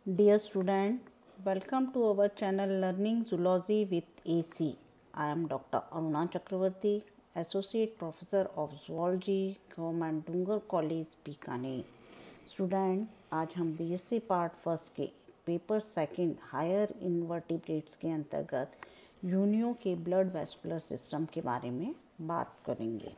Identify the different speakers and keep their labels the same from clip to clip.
Speaker 1: Dear student, welcome to our channel Learning Zoology with AC. I am Dr. Aruna Chakravarti, Associate Professor of Zoology, Government Dungar College, Bikaner. Student, आज हम BSc part first के paper second higher invertebrates के अंतर्गत यूनियों के blood vascular system के बारे में बात करेंगे.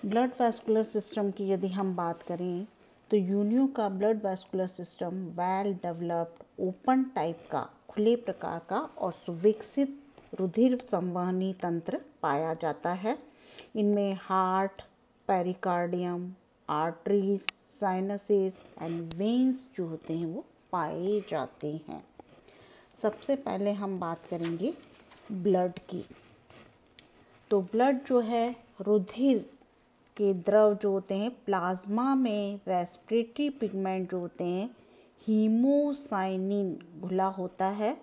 Speaker 1: ब्लड वैस्कुलर सिस्टम की यदि हम बात करें तो यूनियों का blood vascular system well developed open type का, खुले प्रकार का और सुविकसित रुधिर संवहनी तंत्र पाया जाता है. इनमें heart, pericardium, arteries, sinuses and veins जो होते हैं वो पाए जाते हैं. सबसे पहले हम बात करेंगे ब्लड की. तो ब्लड जो है रुधिर के द्रव जो होते हैं, प्लाज्मा में रेस्पिरेटरी पिगमेंट जो होते हैं हीमोसाइनिन घुला होता है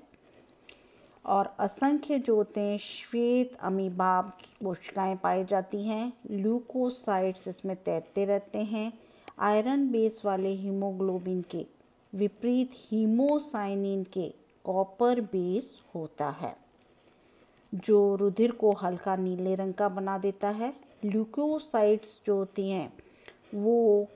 Speaker 1: और असंख्य जो होते हैं श्वेत अमीबा कोशिकाएं पाई जाती हैं. ल्यूकोसाइट्स इसमें तैरते रहते हैं. आयरन बेस वाले हीमोग्लोबिन के विपरीत हीमोसाइनिन के कॉपर बेस होता है जो रुधिर को हल्का नीले रंग का बना देता है. ल्यूकोसाइट्स जो होती हैं वो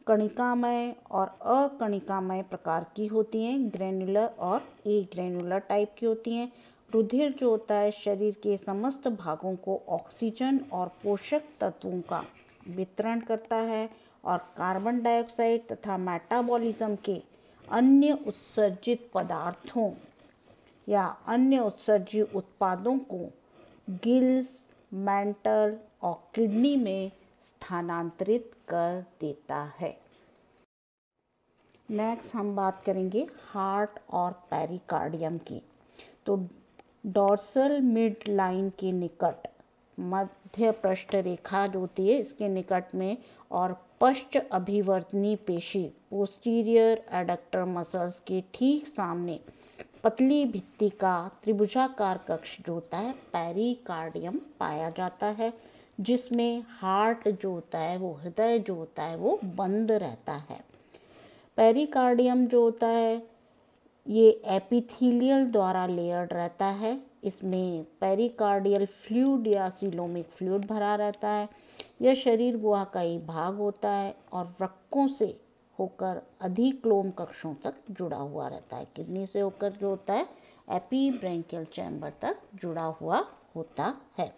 Speaker 1: कणिकामय और अकणिकामय प्रकार की होती हैं, ग्रेनुलर और ए ग्रेनुलर टाइप की होती हैं. रुधिर जो होता है शरीर के समस्त भागों को ऑक्सीजन और पोषक तत्वों का वितरण करता है और कार्बन डाइऑक्साइड तथा मेटाबॉलिज्म के अन्य उत्सर्जित पदार्थों या अन्य उत्सर्जी उत्पादों को गिल्स, मेंटल और किडनी में स्थानांतरित कर देता है. नेक्स्ट हम बात करेंगे हार्ट और पेरिकार्डियम की. तो डॉर्सल मिड लाइन के निकट, मध्य पृष्ठ रेखा जो होती है इसके निकट में और पश्च अभिवर्तनी पेशी पोस्टीरियर एडक्टर मसल्स के ठीक सामने पतली भित्ति का त्रिभुजाकार कक्ष जो होता है पेरिकार्डियम पाया जाता है, जिसमें हार्ट जो होता है वो हृदय जो होता है वो बंद रहता है. पेरिकार्डियम जो होता है ये एपिथेलियल द्वारा लेयर्ड रहता है. इसमें पेरिकार्डियल फ्लूइड या सीलोमिक फ्लूइड भरा रहता है. यह शरीर गुहा का ही भाग होता है और वृक्कों से होकर अधिक्लोम कक्षों तक जुड़ा हुआ रहता है. किडनी से होकर जो होता है एपीब्रैंकियल चैम्बर तक जुड़ा हुआ होता है.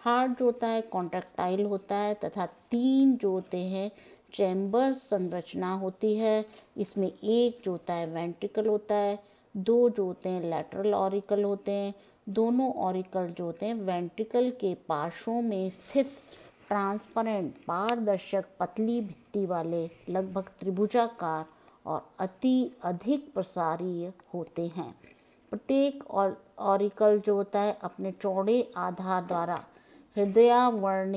Speaker 1: हार्ट जो होता है कॉन्ट्रैक्टाइल होता है तथा 3 जो होते हैं चैम्बर संरचना होती है. इसमें एक जो होता है वेंट्रिकल होता है, 2 जो होते हैं लैटरल ऑरिकल होते हैं. दोनों ऑरिकल जो होते हैं वेंट्रिकल के पार्श्वों में स्थित ट्रांसपेरेंट पारदर्शक पतली भित्ति वाले लगभग त्रिभुजाकार और अधिक प्रसारीय होते हैं. प्रत्येक ऑरिकल जो होता है अपने चौड़े आधार द्वारा हृदयावरण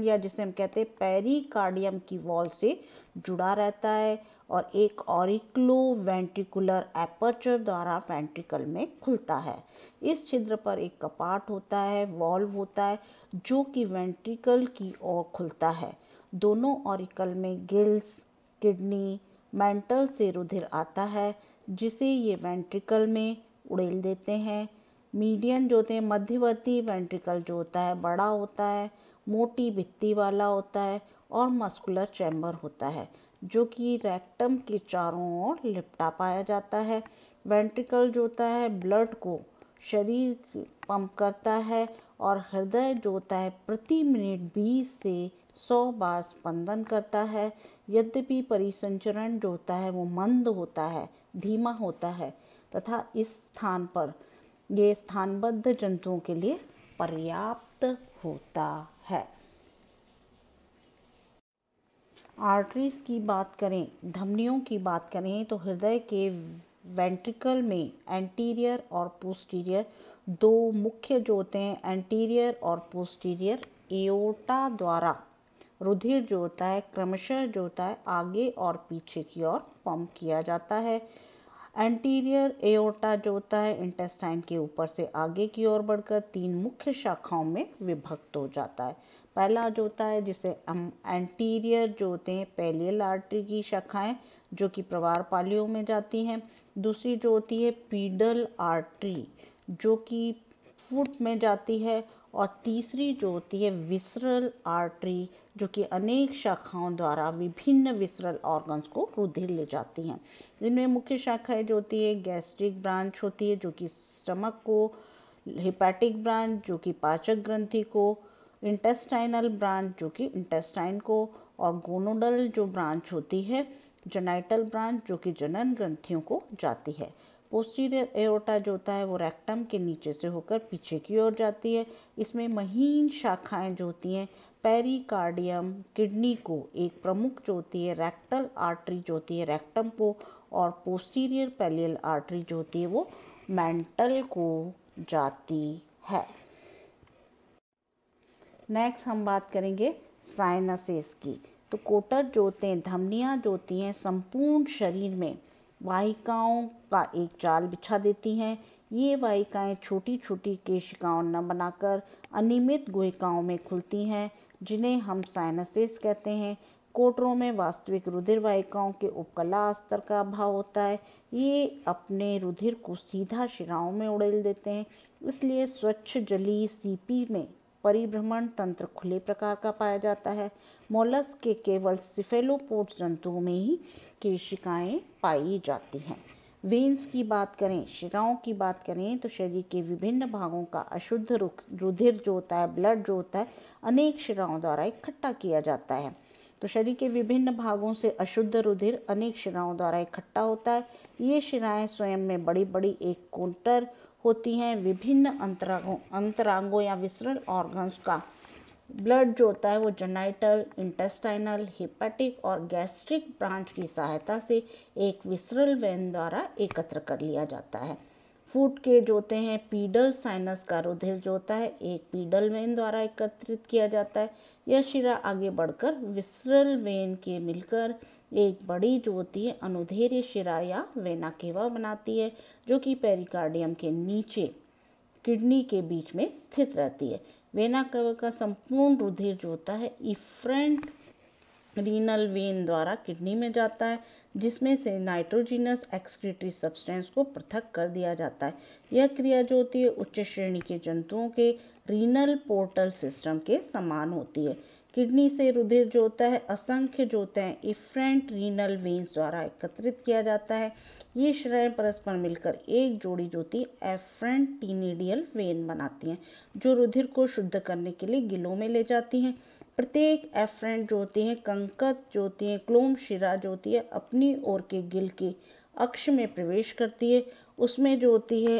Speaker 1: या जिसे हम कहते हैं पेरिकार्डियम की वॉल से जुड़ा रहता है और एक ऑरिक्लो वेंट्रिकुलर एपर्चर द्वारा वेंट्रिकल में खुलता है. इस छिद्र पर एक कपाट होता है, वॉल्व होता है जो कि वेंट्रिकल की ओर खुलता है. दोनों ऑरिकल में गिल्स, किडनी, मेंटल से रुधिर आता है जिसे ये वेंट्रिकल में उड़ेल देते हैं. मीडियन जो होते हैं मध्यवर्ती वेंट्रिकल जो होता है बड़ा होता है, मोटी भित्ति वाला होता है और मस्कुलर चैम्बर होता है जो कि रेक्टम के चारों ओर लिपटा पाया जाता है. वेंट्रिकल जो होता है ब्लड को शरीर पंप करता है और हृदय जो होता है प्रति मिनट 20 से 100 बार स्पंदन करता है. यद्यपि परिसंचरण जो होता है वो मंद होता है, धीमा होता है तथा इस स्थान पर ये स्थानबद्ध जंतुओं के लिए पर्याप्त होता है. आर्टरीज की बात करें, धमनियों की बात करें तो हृदय के वेंट्रिकल में एंटीरियर और पोस्टीरियर 2 मुख्य जो होते हैं एंटीरियर और पोस्टीरियर एओर्टा द्वारा रुधिर जो होता है क्रमशः जो होता है आगे और पीछे की ओर पंप किया जाता है. एंटीरियर एओर्टा जो होता है इंटेस्टाइन के ऊपर से आगे की ओर बढ़कर 3 मुख्य शाखाओं में विभक्त हो जाता है. पहला जो होता है जिसे हम एंटीरियर जो होते हैं पैलियल आर्टरी की शाखाएं जो कि प्रवार पालियों में जाती हैं। दूसरी जो होती है पीडल आर्टरी जो कि फुट में जाती है। और तीसरी जो होती है विसरल आर्टरी जो कि अनेक शाखाओं द्वारा विभिन्न विसरल ऑर्गन्स को रुधिर ले जाती हैं। इनमें मुख्य शाखाएं जो होती है गैस्ट्रिक ब्रांच होती है जो कि स्टमक को, हेपेटिक ब्रांच जो कि पाचक ग्रंथि को, इंटेस्टाइनल ब्रांच जो कि इंटेस्टाइन को, और गोनोडल जो ब्रांच होती है जेनाइटल ब्रांच जो कि जनन ग्रंथियों को जाती है। पोस्टीरियर एओर्टा जो होता है वो रेक्टम के नीचे से होकर पीछे की ओर जाती है। इसमें महीन शाखाएं जो होती हैं पेरिकार्डियम किडनी को, एक प्रमुख जो होती है रेक्टल आर्टरी जो होती है रेक्टम को, और पोस्टीरियर पैलियल आर्टरी जो होती है वो मेंटल को जाती है। नेक्स्ट हम बात करेंगे साइनसेस की। तो कोटर जो होते हैं, धमनियाँ जो होती हैं संपूर्ण शरीर में वाहिकाओं का एक जाल बिछा देती हैं। ये वाहिकाएं छोटी छोटी केशिकाओं न बनाकर अनियमित गुहिकाओं में खुलती हैं जिन्हें हम साइनसेस कहते हैं। कोटरों में वास्तविक रुधिर वाहिकाओं के उपकला स्तर का अभाव होता है। ये अपने रुधिर को सीधा शिराओं में उड़ेल देते हैं। इसलिए स्वच्छ जलीय सीपी में परिभ्रमण तंत्र खुले प्रकार का पाया जाता है। मोलस्क के केवल सिफेलोपोड्स जंतुओं में ही केशिकाएं पाई जाती हैं। वेन्स की बात करें, शिराओं की बात करें तो शरीर के विभिन्न भागों का अशुद्ध रुधिर जो होता है, ब्लड जो होता है, अनेक शिराओं द्वारा इकट्ठा किया जाता है। तो शरीर के विभिन्न भागों से अशुद्ध रुधिर अनेक शिराओं द्वारा इकट्ठा होता है। ये शिराएं स्वयं में बड़ी बड़ी एक कोटर होती हैं। विभिन्न अंतरांगों या विसरल ऑर्गन्स का ब्लड जो होता है वो जेनाइटल, इंटेस्टाइनल, हेपेटिक और गैस्ट्रिक ब्रांच की सहायता से एक विसरल वेन द्वारा एकत्र कर लिया जाता है। फुट के जो होते हैं पीडल साइनस का रुधिर जो होता है एक पीडल वेन द्वारा एकत्रित किया जाता है। यह शिरा आगे बढ़कर विसरल वेन के मिलकर एक बड़ी जो होती है अनुदैर्ध्य शिरा या वेना केवा बनाती है जो कि पेरिकार्डियम के नीचे किडनी के बीच में स्थित रहती है। वेना केवा का संपूर्ण रुधिर जो होता है इफ्रेंट रीनल वेन द्वारा किडनी में जाता है जिसमें से नाइट्रोजिनस एक्सक्रीटरी सब्सटेंस को पृथक कर दिया जाता है। यह क्रिया जो होती है उच्च श्रेणी के जंतुओं के रीनल पोर्टल सिस्टम के समान होती है। किडनी से रुधिर जो होता है असंख्य जो होते हैं इफ्रेंट रीनल वेन्स द्वारा एकत्रित किया जाता है। ये शिराएं परस्पर मिलकर एक जोड़ी जो होती है एफ्रेंट टीनिडियल वेन बनाती हैं जो रुधिर को शुद्ध करने के लिए गिलों में ले जाती हैं। प्रत्येक एफ्रेंट जो होती हैं कंकत जो होती हैं क्लोम शिरा जो होती है अपनी ओर के गिल के अक्ष में प्रवेश करती है। उसमें जो होती है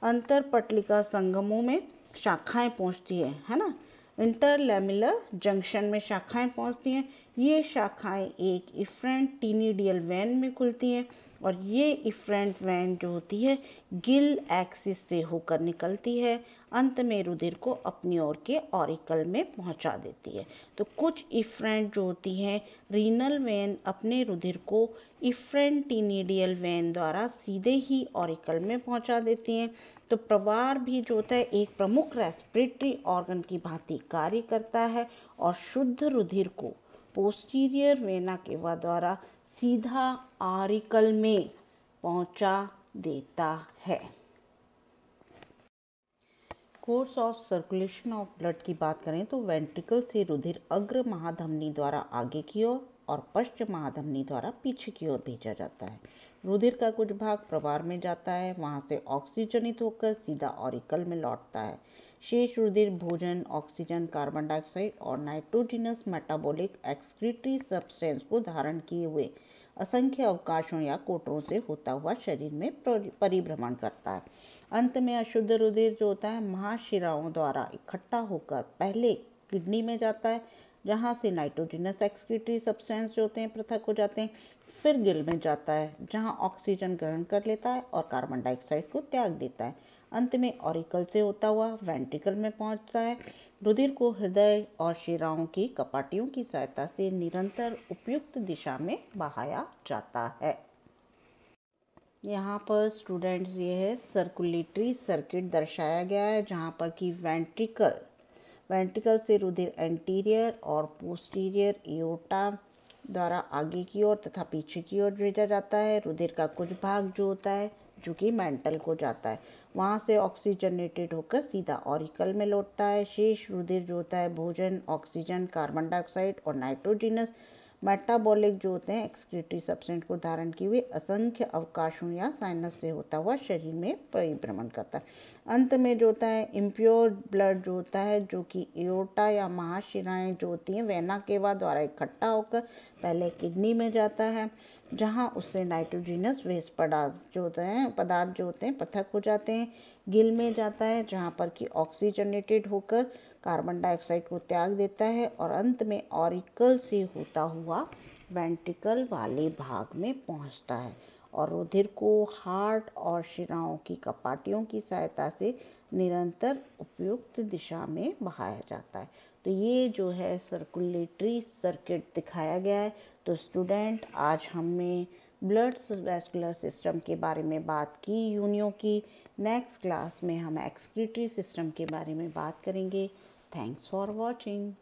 Speaker 1: अंतरपटलिका संगमों में शाखाएं पहुंचती है ना, इंटरलेमिलर जंक्शन में शाखाएं पहुंचती हैं। ये शाखाएं एक इफ्रेंट टीनिडियल वेन में खुलती हैं और ये इफ्रेंट वेन जो होती है गिल एक्सिस से होकर निकलती है, अंत में रुधिर को अपनी ओर के ऑरिकल में पहुंचा देती है। तो कुछ इफ्रेंट जो होती हैं रीनल वेन अपने रुधिर को इफ्रेंट टीनिडियल वेन द्वारा सीधे ही ऑरिकल में पहुंचा देती हैं। तो प्रवार भी जो होता है एक प्रमुख रेस्पिरेटरी ऑर्गन की भांति कार्य करता है और शुद्ध रुधिर को पोस्टीरियर वेना केवा द्वारा सीधा ऑरिकल में पहुंचा देता है। Course of circulation of blood की बात करें तो वेंट्रिकल से रुधिर अग्र महाधमनी द्वारा आगे की ओर और पश्च महाधमनी द्वारा पीछे की ओर भेजा जाता है। रुधिर का कुछ भाग प्रवार में जाता है, वहां से ऑक्सीजनित होकर सीधा ऑरिकल में लौटता है। शेष रुधिर भोजन, ऑक्सीजन, कार्बन डाइऑक्साइड और नाइट्रोजिनस मेटाबॉलिक एक्सक्रीटरी सब्सटेंस को धारण किए हुए असंख्य अवकाशों या कोटरों से होता हुआ शरीर में परिभ्रमण करता है। अंत में अशुद्ध रुधिर जो होता है महाशिराओं द्वारा इकट्ठा होकर पहले किडनी में जाता है जहाँ से नाइट्रोजिनस एक्सक्रीटरी सब्सटेंस जो होते हैं पृथक हो जाते हैं। फिर गिल में जाता है जहाँ ऑक्सीजन ग्रहण कर लेता है और कार्बन डाइऑक्साइड को त्याग देता है। अंत में ऑरिकल से होता हुआ वेंट्रिकल में पहुँचता है। रुधिर को हृदय और शिराओं की कपाटियों की सहायता से निरंतर उपयुक्त दिशा में बहाया जाता है। यहाँ पर स्टूडेंट्स ये है सर्कुलेटरी सर्किट दर्शाया गया है जहाँ पर कि वेंट्रिकल वेंट्रिकल से रुधिर एंटीरियर और पोस्टीरियर एओर्टा द्वारा आगे की ओर तथा पीछे की ओर भेजा जाता है। रुधिर का कुछ भाग जो होता है जो कि मेंटल को जाता है, वहाँ से ऑक्सीजनेटेड होकर सीधा ऑरिकल में लौटता है। शेष रुधिर जो होता है भोजन, ऑक्सीजन, कार्बन डाइऑक्साइड और नाइट्रोजिनस मेटाबॉलिक जो होते हैं एक्सक्रीटरी सब्सटेंस को धारण किए हुए असंख्य अवकाशों या साइनस से होता हुआ शरीर में परिभ्रमण करता है। अंत में जो होता है इम्प्योर ब्लड जो होता है जो कि एओर्टा या महाशिराएं जो होती हैं वेना केवा द्वारा इकट्ठा होकर पहले किडनी में जाता है, जहां उससे नाइट्रोजिनस वेस्ट पदार्थ जो होते हैं पृथक हो जाते हैं। गिल में जाता है जहां पर कि ऑक्सीजनेटेड होकर कार्बन डाइऑक्साइड को त्याग देता है और अंत में ऑरिकल से होता हुआ वेंट्रिकल वाले भाग में पहुंचता है और रुधिर को हार्ट और शिराओं की कपाटियों की सहायता से निरंतर उपयुक्त दिशा में बहाया जाता है। तो ये जो है सर्कुलेटरी सर्किट दिखाया गया है। तो स्टूडेंट आज हमने ब्लड वेस्कुलर सिस्टम के बारे में बात की यूनियों की। नेक्स्ट क्लास में हम एक्सक्रीटरी सिस्टम के बारे में बात करेंगे। Thanks for watching.